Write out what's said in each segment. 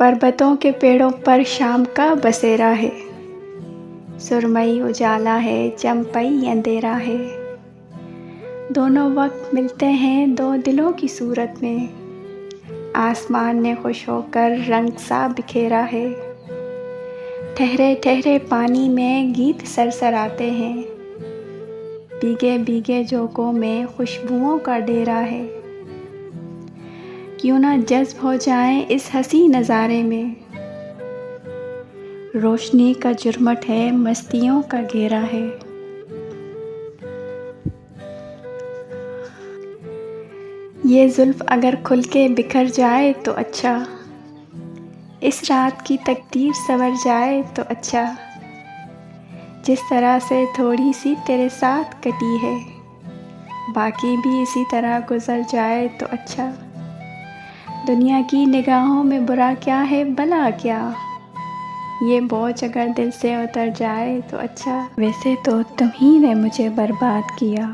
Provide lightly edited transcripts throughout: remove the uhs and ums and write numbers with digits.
पर्वतों के पेड़ों पर शाम का बसेरा है, सुरमई उजाला है, चंपई अंधेरा है। दोनों वक्त मिलते हैं दो दिलों की सूरत में। आसमान ने खुश होकर रंग सा बिखेरा है। ठहरे ठहरे पानी में गीत सरसराते हैं। भीगे भीगे झोंकों में खुशबुओं का डेरा है। क्यों ना जज्ब हो जाएं इस हंसी नज़ारे में। रोशनी का जुर्मट है, मस्तियों का घेरा है। ये जुल्फ अगर खुल के बिखर जाए तो अच्छा, इस रात की तकदीर संवर जाए तो अच्छा। जिस तरह से थोड़ी सी तेरे साथ कटी है, बाकी भी इसी तरह गुजर जाए तो अच्छा। दुनिया की निगाहों में बुरा क्या है भला क्या, ये बोझ अगर दिल से उतर जाए तो अच्छा। वैसे तो तुम ही ने मुझे बर्बाद किया,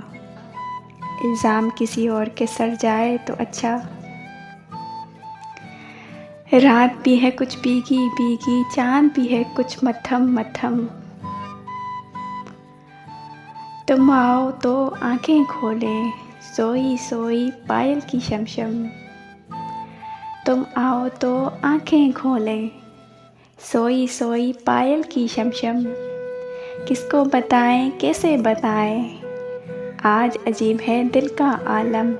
इल्ज़ाम किसी और के सर जाए तो अच्छा। रात भी है कुछ भीगी भीगी, चाँद भी है कुछ मद्धम मद्धम। तुम आओ तो आंखें खोलें, सोई सोई पायल की शमशम। तुम आओ तो आंखें खोलें, सोई सोई पायल की शमशम। किसको बताएं कैसे बताएं, आज अजीब है दिल का आलम।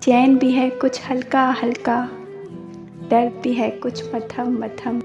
चैन भी है कुछ हल्का हल्का, दर्द भी है कुछ मद्धम मद्धम।